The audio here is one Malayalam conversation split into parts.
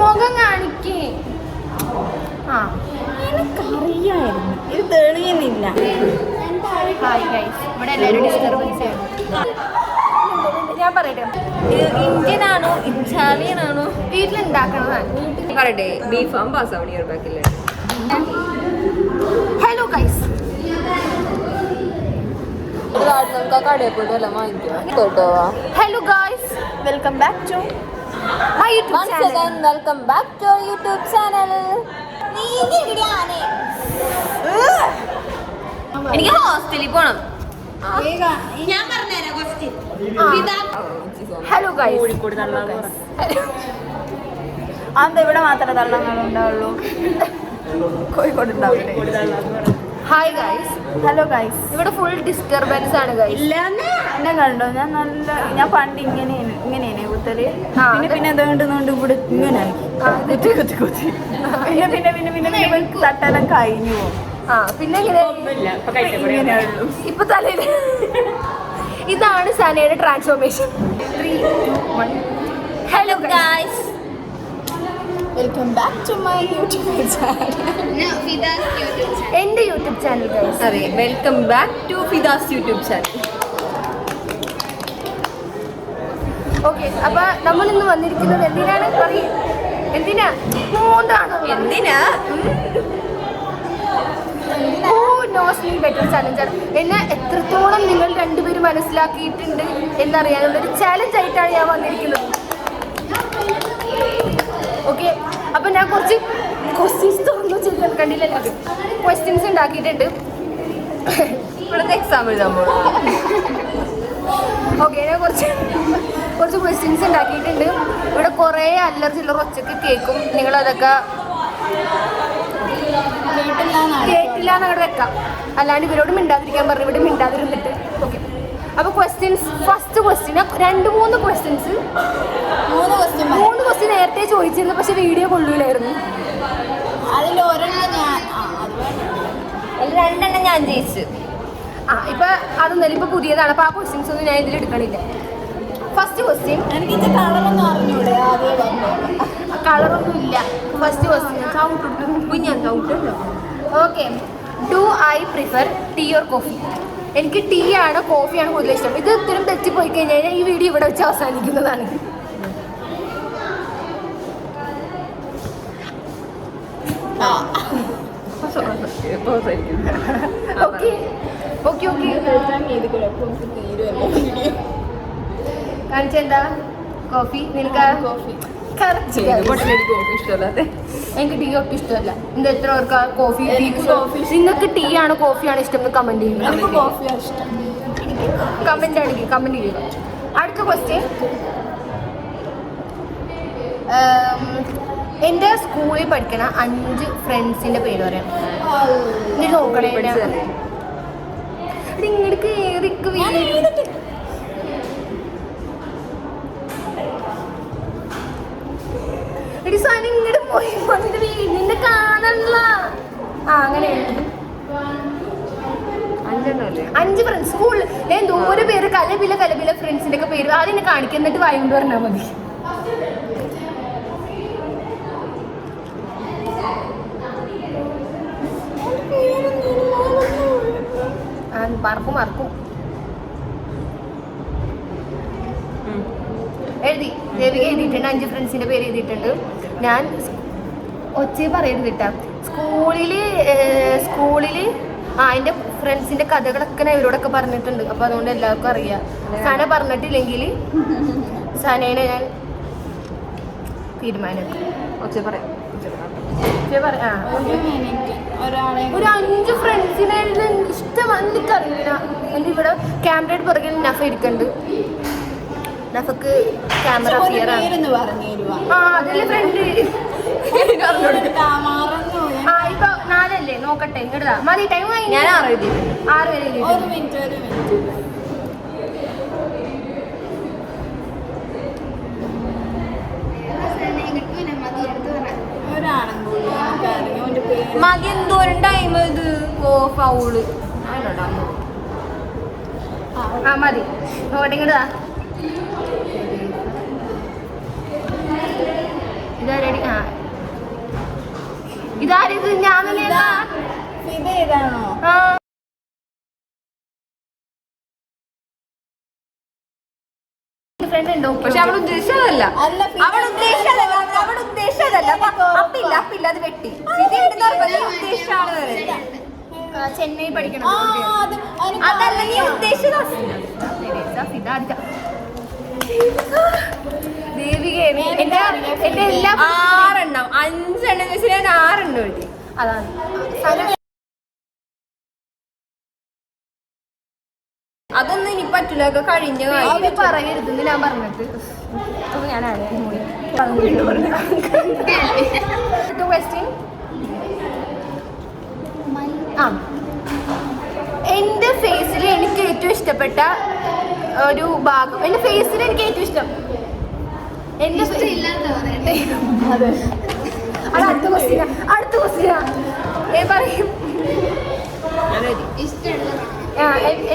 മുഖം കാണിക്കേ. ആ എനിക്കറിയായിരുന്നു ഇത് തെളിയുന്നില്ല. ഹായ് ഗൈസ്, ഇവിടെ എല്ലാവരും ഡിസ്റ്റർബൻസ് ചെയ്യണം. ഞാൻ പറയട്ടെ, ഇന്ത്യൻ ആണോ ഇറ്റാലിയൻ ആണോ വീട്ടിലുണ്ടാക്കണതാണ്? പറയട്ടെ, ബീഫ് ആകുമ്പോൾ പാസ്സാവണി ഉറപ്പാക്കില്ലേ? ഹലോ ഗൈസ്, നമുക്ക് ആ കടയിൽ പോയിട്ട് എല്ലാം വാങ്ങിക്കാം കേട്ടോ. Hello guys, welcome back to my YouTube channel. Welcome back to YouTube channel. എനിക്ക് ഹോസ്റ്റലിൽ പോണം. ഞാൻ പറഞ്ഞുതരാം ക്വസ്റ്റ്യൻ. ഹലോ ഗൈസ്, കോഴിക്കോട് അതെന്താ ഇവിടെ മാത്രമേ തള്ളങ്ങളുണ്ടാവുള്ളൂ? കോഴിക്കോട് ഉണ്ടാവില്ലേ? Hi guys, hello guys. ഇവിടെ ഫുൾ ഡിസ്റ്റർബൻസ് ആണ് ഗൈസ്. എന്നെ കണ്ടോ? ഞാൻ പണ്ട് ഇങ്ങനെയാണ് കുത്തല്. പിന്നെ എന്തുകൊണ്ടുകൊണ്ട് ഇവിടെ ഇങ്ങനെ പിന്നെ തട്ടെല്ലാം കഴിഞ്ഞു പോകും. ആ പിന്നെ ഇപ്പൊ തലയിൽ ഇതാണ് സനയുടെ transformation. 3, 2, 1. Hello guys, welcome back to my YouTube channel. എന്റെ യൂട്യൂബ് ചാനൽ ഗൈസ്. അതെ, welcome back to Fida's YouTube channel. Okay, അപ്പൊ നമ്മൾ ഇന്ന് വന്നിരിക്കുന്നത് എന്തിനാണ് പറയും? എന്തിനാ ബെറ്റർ ചാലഞ്ചാണ്. എന്നെ എത്രത്തോളം നിങ്ങൾ രണ്ടുപേരും മനസ്സിലാക്കിയിട്ടുണ്ട് എന്നറിയാനുള്ള ഒരു ചാലഞ്ച് ആയിട്ടാണ് ഞാൻ വന്നിരിക്കുന്നത്. ഓക്കെ, അപ്പൊ ഞാൻ കുറച്ച് ക്വസ്റ്റ്യൻസ് തുറന്നു ചെയ്ത് കണ്ടില്ലല്ലോ. ക്വസ്റ്റ്യൻസ് ഉണ്ടാക്കിയിട്ടുണ്ട്. ഇവിടുത്തെ എക്സാം എഴുതാൻ പോകും. ഓക്കെ, ഞാൻ കുറച്ച് ക്വസ്റ്റ്യൻസ് ഉണ്ടാക്കിയിട്ടുണ്ട്. ഇവിടെ കുറേ അല്ലറ ചില്ലറ ഒച്ചക്ക് കേൾക്കും. നിങ്ങളതൊക്കെ കേട്ടില്ല എന്നങ്ങോട്ട് വെക്കാം. അല്ലാണ്ട് ഇവരോട് മിണ്ടാതിരിക്കാൻ പറഞ്ഞു. ഇവിടെ മിണ്ടാതിരുന്നിട്ട്. ഓക്കെ, അപ്പോൾ questions, first question 2-3 questions 3 question നേരത്തെ ചോദിച്ചിരുന്നു, പക്ഷെ വീഡിയോ കൊള്ളൂലായിരുന്നു. അതിൽ ഒരെണ്ണം 2 ഞാൻ ജയിച്ചു. ഇപ്പൊ അതൊന്നല്ല, ഇപ്പൊ പുതിയതാണ്. അപ്പൊ ആ ക്വസ്റ്റ്യൻസ് ഒന്നും ഞാൻ ഇതിൽ എടുക്കണില്ല. ഫസ്റ്റ് ക്വസ്റ്റ്യൻ, എനിക്ക് കളറൊന്നും അറിഞ്ഞൂടെ? കളറൊന്നും ഇല്ല. ഫസ്റ്റ് ക്വസ്റ്റ്യൻ ചവിട്ടുണ്ടോ? Okay, do I prefer tea or coffee? എനിക്ക് ടീ ആണ് കോഫിയാണ് കൂടുതൽ ഇഷ്ടം. ഇത് ഇത്തിരി തെറ്റിപ്പോയി കഴിഞ്ഞാൽ ഈ വീഡിയോ ഇവിടെ വെച്ച് അവസാനിക്കുന്നതാണ്. കാണിച്ചെന്താ? കോഫി. നിനക്ക് കോഫി ഇഷ്ടമല്ലാതെ എനിക്ക് ടീ ഒട്ടും ഇഷ്ടമല്ല. ഇത് എത്ര പേർക്ക് കോഫി നിങ്ങൾക്ക് ടീ ആണോ കോഫിയാണോ ഇഷ്ടം എന്ന് കമന്റ് ചെയ്യുക. കമന്റ് ചെയ്യുക. അടുത്ത ക്വസ്റ്റ്യൻ, എൻ്റെ സ്കൂളിൽ പഠിക്കണ 5 ഫ്രണ്ട്സിന്റെ പേര് പറയാം. നീ നോക്കണേ. നിങ്ങൾക്ക് ഇങ്ങോട്ട് പോയി നിന്നെ കാണല്ല. അങ്ങനെയാണ് 5 ഫ്രണ്ട്സ് സ്കൂളിൽ. ഞാൻ ദൂരെ പേര് കലപില ഫ്രണ്ട്സിന്റെ ഒക്കെ പേര് ആദ്യം എന്നെ കാണിക്കുക, എന്നിട്ട് വായുകൊണ്ട് പറഞ്ഞാൽ മതി. മറക്കും. ദേവിക എഴുതിയിട്ടുണ്ട്. 5 ഫ്രണ്ട്സിന്റെ പേര് എഴുതിയിട്ടുണ്ട്. ഞാൻ ഒച്ചയെ പറയരുത് കേട്ടാ. സ്കൂളില് എൻ്റെ ഫ്രണ്ട്സിന്റെ കഥകളൊക്കെ ഞാൻ ഇവരോടൊക്കെ പറഞ്ഞിട്ടുണ്ട്. അപ്പൊ അതുകൊണ്ട് എല്ലാവർക്കും അറിയാം. സന പറഞ്ഞിട്ടില്ലെങ്കിൽ സനേനെ ഞാൻ തീരുമാനിക്കും. ഒരു 5 ഫ്രണ്ട്സിനെ ഇഷ്ടം എനിക്കറിയില്ല. എൻ്റെ ഇവിടെ ക്യാമറയുടെ പുറകിൽ നഫ ഇരിക്കുന്നുണ്ട്. നഫക്ക് ക്യാമറ ഫിയർ ആണ്. അതല്ലേ ഫ്രണ്ട്. ഇപ്പൊ 4 അല്ലേ? നോക്കട്ടെ, ഇങ്ങോട്ടാ മതി. ടൈം കഴിഞ്ഞു. ഞാൻ 6 വരെ. മതി. എന്തോരം ടൈം ഇത്? ഫൗള് മതി. നോക്കട്ടെ, ഇങ്ങോട്ടാ. ഇതാരടി ആ ഇതാരിത് ഞാൻ തന്നെയാ ഫിദ ഏതാണോ? ആ ഫ്രണ്ട് ഉണ്ടോ പക്ഷെ അവൾ ഉദ്ദേശിച്ചതല്ല. അല്ല അവൾ ഉദ്ദേശിച്ചതല്ല അപ്പില്ല അത് വെട്ടി ഉദ്ദേശിച്ച ആള് വരെ ചെന്നൈ പഠിക്കണം അതല്ല നീ ഉദ്ദേശിച്ചത് ദേവിക എന്റെ എല്ലാ 6 എണ്ണം 5 എണ്ണം വെച്ച് ഞാൻ 6 എണ്ണം എഴുതി. അതാണ് അതൊന്നും ഇനി പറ്റില്ല, ഒക്കെ കഴിഞ്ഞ കാര്യം. പറയരുത് ഞാൻ പറഞ്ഞിട്ട് അപ്പൊ ഞാനാണ് ക്വസ്റ്റ്യൻ. ആ എന്റെ ഫേസിൽ എനിക്ക് ഏറ്റവും ഇഷ്ടപ്പെട്ട ഒരു ഭാഗം, എന്റെ ഫേസിൽ എനിക്ക് ഏറ്റവും ഇഷ്ടം എന്റെ അത് അടുത്ത ക്വസ്റ്റ്യനാ പറയും.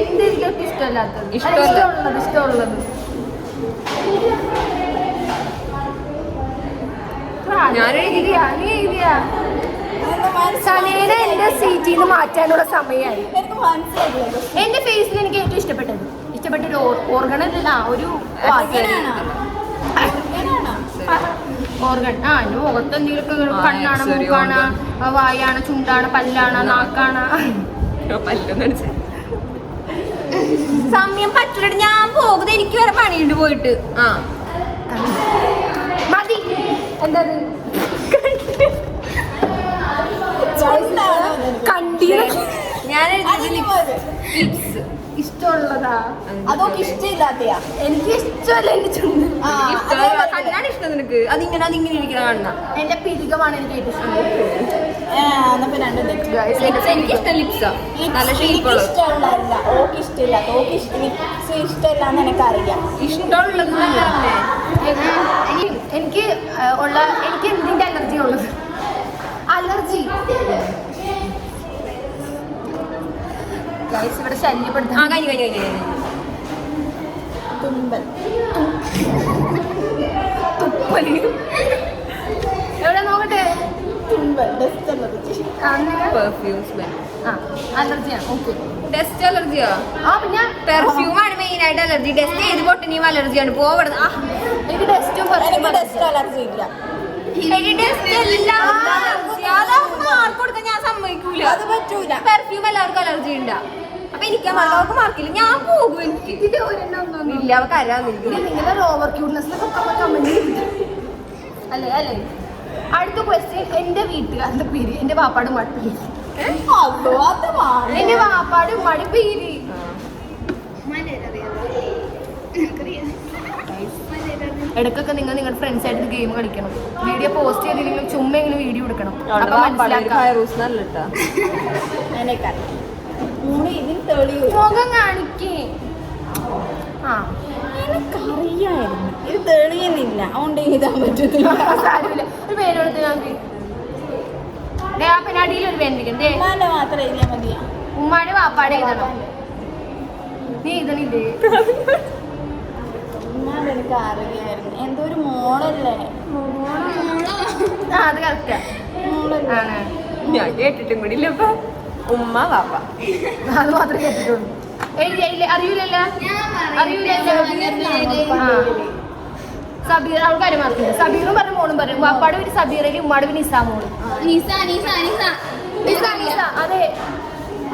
എന്റെ ഇതിലൊക്കെ ഇഷ്ടമല്ലാത്തത് ഇഷ്ടമുള്ളത് നീ എഴുതിയാ സനേനെ എന്റെ സീറ്റിൽ നിന്ന് മാറ്റാനുള്ള സമയമായി. എന്റെ ഫേസിൽ എനിക്ക് ഏറ്റവും ഇഷ്ടപ്പെട്ട ഒരു ഓർഗണല്ല ഒരു ഓർഗൺ. ആ എന്റെ മുഖത്ത് എന്തെങ്കിലും കണ്ണാണ്, മൂക്കാണ്, വായാണ്, ചുണ്ടാണ്, പല്ലാണ്, നാക്കാണ്. സമയം പറ്റില്ല, ഞാൻ പോകുന്നത് എനിക്ക് വരെ പണിയുണ്ട് പോയിട്ട്. ആ മതി. എന്താ ഞാൻ ഇഷ്ടമുള്ളതാ അതൊക്കെ ഇഷ്ടമില്ലാത്തയാ. എനിക്ക് ഇഷ്ടമല്ല എന്റെ ചുണ്ട്. കണ്ണാണ് ഇഷ്ടം നിനക്ക്? അതിങ്ങനെ ഇരിക്കുന്ന കണ്ണ എന്റെ പിരികമാണ് എനിക്ക് ഏറ്റവും ഇഷ്ടം. എനിക്ക് ഇഷ്ടം ലിപ്സാ, നല്ല ഷേപ്പുള്ള. ഇഷ്ടമുള്ളതല്ല ഓക്ക് ഇഷ്ടമില്ല, ഓക്ക് ഇഷ്ടമില്ലാന്ന് എനിക്കറിയാം. ഇഷ്ടമുള്ളത് എനിക്ക് എന്തിന്റെ അലർജി ഉള്ളത്? അലർജി ഇവിടെ ശല്യപ്പെടുത്താൻ തുമ്പൽ തുപ്പല് എവിടെ നോക്കട്ടെ. തുമ്പൽ ഡസ്റ്റ് അലർജി. Perfume smell. അലർജിയാണ്. ഓക്കെ ഡസ്റ്റ് അലർജിയാ? ആ പിന്നെ പെർഫ്യൂം ആണ് മെയിൻ ആയിട്ട് അലർജി. ഡസ്റ്റ് ഏത് പൊട്ടനെയും അലർജിയാണ്. പോവരുത്. എനിക്ക് ഡസ്റ്റും എനിക്ക് ഡസ്റ്റ് അലർജി ഇല്ല. മാർക്ക് കൊടുക്കാൻ ഞാൻ സമ്മതിക്കൂല. അത് പറ്റൂല. പെർഫ്യൂം എല്ലാവർക്കും അലർജി ഉണ്ടാ. അപ്പൊ എനിക്ക് അവർക്ക് മാർക്കില്ല, ഞാൻ പോകും. എനിക്ക് ഇല്ല, അവർക്ക് അറിയാന്നില്ല. നിങ്ങളുടെ ഓവർ ക്യൂട്ട്നെസ്സിലൊക്കെ കമന്റ് അല്ലേ അല്ലേ. അടുത്ത ക്വസ്റ്റ്യൻ. എന്റെ വീട്ടുകാരുടെ പേര് എന്റെ വാപ്പാട് മട്ടി. എന്റെ വാപ്പാട് മടി പേര് ഇടയ്ക്കൊക്കെ നിങ്ങളുടെ ഫ്രണ്ട്സ് ആയിട്ട് ഗെയിം കളിക്കണം. വീഡിയോ പോസ്റ്റ് ചെയ്തില്ലെങ്കിൽ ചുമ്മാ ഇങ്ങനെ വീഡിയോ എടുക്കണം. അപ്പൊ മനസ്സിലാക്കാം. മുഖം കാണിക്കേ. ആ എനിക്കറിയായിരുന്നു ഇത് തെളിയുന്നില്ല, അതുകൊണ്ട് എഴുതാൻ പറ്റത്തില്ല. സാരമില്ല, ഒരു പേരെടുത്ത് ഞാൻ പിന്നെ അടിയിലൊരു പേരിരിക്കണ്ടേ. ഉമ്മാന്റെ മാത്രം എഴുതിയാൽ മതിയാ. ഉമ്മാടെ വാപ്പാടെ എഴുതണം. നീ എഴുതണില്ലേ? ഉമ്മാന്റെ എനിക്ക് അറിയായിരുന്നു. എന്തോ ഒരു മോളല്ലേ? അത് കറക്റ്റാ. ആണ്. ഞാൻ കേട്ടിട്ടും കൂടി ഇല്ല. ഇപ്പൊ ഉമ്മ വാപ്പ അത് മാത്രമേ കേട്ടിട്ടുള്ളൂ. അറിയില്ലല്ലോ. സബീർ ആൾക്കാര് മാർക്കില്ല. സബീറും പറഞ്ഞ മോളും പറയും. വാപ്പാട് ഒരു സബീറയിലും ഉമ്മാട് പിന്നെ നിസാമോളും. അതെ.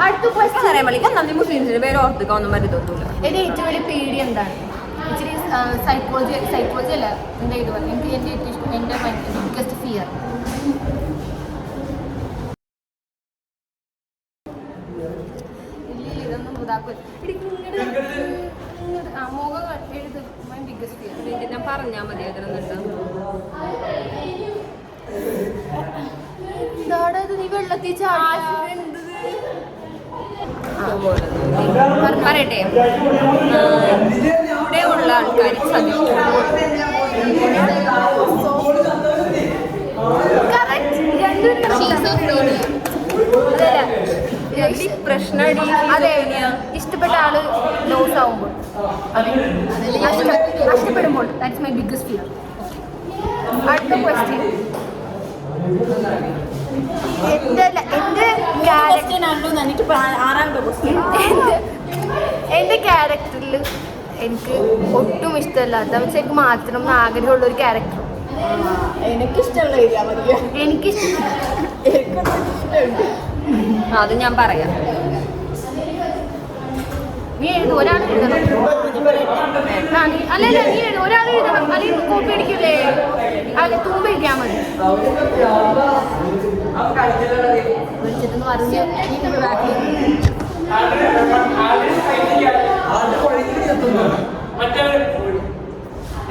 അടുത്ത ക്വസ്റ്റ്യൻ അറിയാൻ പറ്റില്ല. നന്ദി മുസ്ലിംസിന് പേര് ഓർത്തുക ഒന്നും മരുതൊന്നുമില്ല. എന്റെ ഏറ്റവും വലിയ പേടി എന്താണ്? ഇച്ചിരി സൈക്കോളജി അല്ല, എന്താ ഇത് പറഞ്ഞു. എനിക്ക് എന്റെ ഏറ്റവും ഇഷ്ടം എന്റെ ബിഗ്ഗസ്റ്റ് ഫിയർ ഇതൊന്നും ഇതാക്കും. മുഖം എഴുത്. My biggest fear. ഞാൻ പറഞ്ഞാൽ മതി. നാടത് നീ വെള്ളത്തിൽ ചാടി പറയട്ടെ. ഇവിടെ ഉള്ള ആൾക്കാർ പ്രശ്നം. അതെ, ഇഷ്ടപ്പെട്ട ആള് ലോസ് ആവുമ്പോൾ, അതെ നഷ്ടപ്പെടുമ്പോൾ. That's my biggest fear. അടുത്ത ക്വസ്റ്റ്യൻ. എന്റെ ക്വസ്റ്റ്യൻ ആണല്ലോ എനിക്ക് 6ാമത്തെ ക്വസ്റ്റ്യൻ. എൻ്റെ ക്യാരക്ടറിൽ എനിക്ക് ഒട്ടും ഇഷ്ടമല്ലാത്ത പക്ഷെ എനിക്ക് മാറ്റണം എന്ന് ആഗ്രഹമുള്ള ഒരു ക്യാരക്ടർ. എനിക്കിഷ്ടമുള്ള ഏരിയ മതിയോ? എനിക്കിഷ്ടം ഇഷ്ടമുണ്ട്. അത് ഞാൻ പറയാം. നീ എഴുതും, ഒരാൾ എഴുതണം. അല്ലല്ല നീ എഴുതും, ഒരാൾ എഴുതണം. അല്ലെങ്കിൽ കോപ്പി അടിക്കില്ലേ? അല്ലെ തുമ്പ എഴുതിയാൽ മതി. വിളിച്ചിട്ടെന്ന് പറഞ്ഞു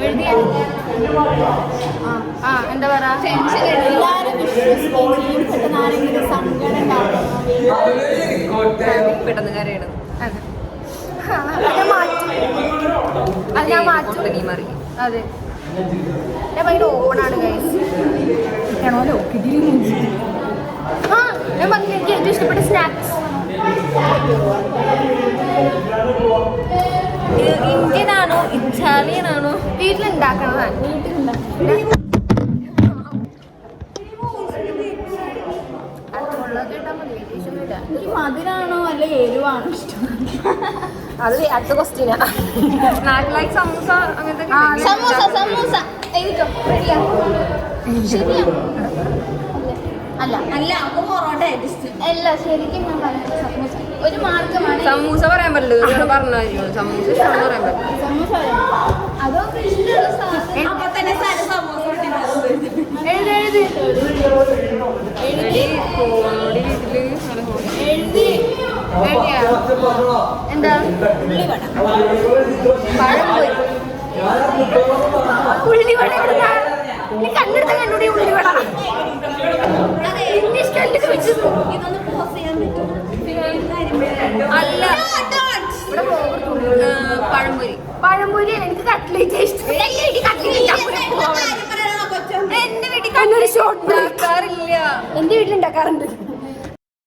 എഴുതിയ എന്താ പറയാ, എല്ലാവരും വിശ്വസിക്കുകയും പെട്ടെന്ന് ആരെങ്കിലും സങ്കടം ഉണ്ടാക്കണം. പെട്ടെന്ന് കരയണം. അതെ അത് ഞാൻ മാറ്റും. നീ മറി. അതെ ഞാൻ ഭയങ്കര ഓപ്പണാണ് ഗൈസ്. ആണോലോ ഞാൻ പറഞ്ഞു എനിക്ക് ഏറ്റവും ഇഷ്ടപ്പെട്ട സ്നാക്സ് ഇന്ത്യൻ ആണോ ഇറ്റാലിയൻ ആണോ? വീട്ടിലുണ്ടാക്കണതാണ്. എനിക്ക് മധുരാണോ അല്ല എരിവാണോ ഇഷ്ടം? അത് അടുത്ത ക്വസ്റ്റ്യനാ. സ്നാക്ക് ലൈക്ക് സമൂസ അങ്ങനത്തെ സമൂസ എഴുതിക്കോ. റെഡിയാ? അല്ല അല്ല അപ്പൊ പൊറോട്ട അല്ല ശരിക്കും ഞാൻ പറയാം. സമൂസ ഒരു മാർഗമാണ്. സമൂസ പറയാൻ പറ്റില്ല, പറഞ്ഞു സമൂസ ഇഷ്ടമെന്ന് പറയാൻ പറ്റില്ല. സമൂസ അതൊക്കെ ഇഷ്ടമുള്ള സാധനം. അപ്പൊ തന്നെ സമൂസ എഴുതി എന്താ ഉള്ളിവട. ഉള്ളിവട നീ കണ്ടെടുത്ത കണ്ടുകൂടി ഉള്ളിവട. ഇതൊന്ന് പോസ് ചെയ്യാൻ പറ്റും? അല്ല പഴംപൊരി. പഴംപൊരി എനിക്ക് കട്ട്ലേറ്റ് ഇഷ്ടം. എന്റെ വീട്ടിൽ കണ്ണൂർ ഷോട്ട് ഉണ്ടാക്കാറില്ല. എന്റെ വീട്ടിലുണ്ടാക്കാറുണ്ട്.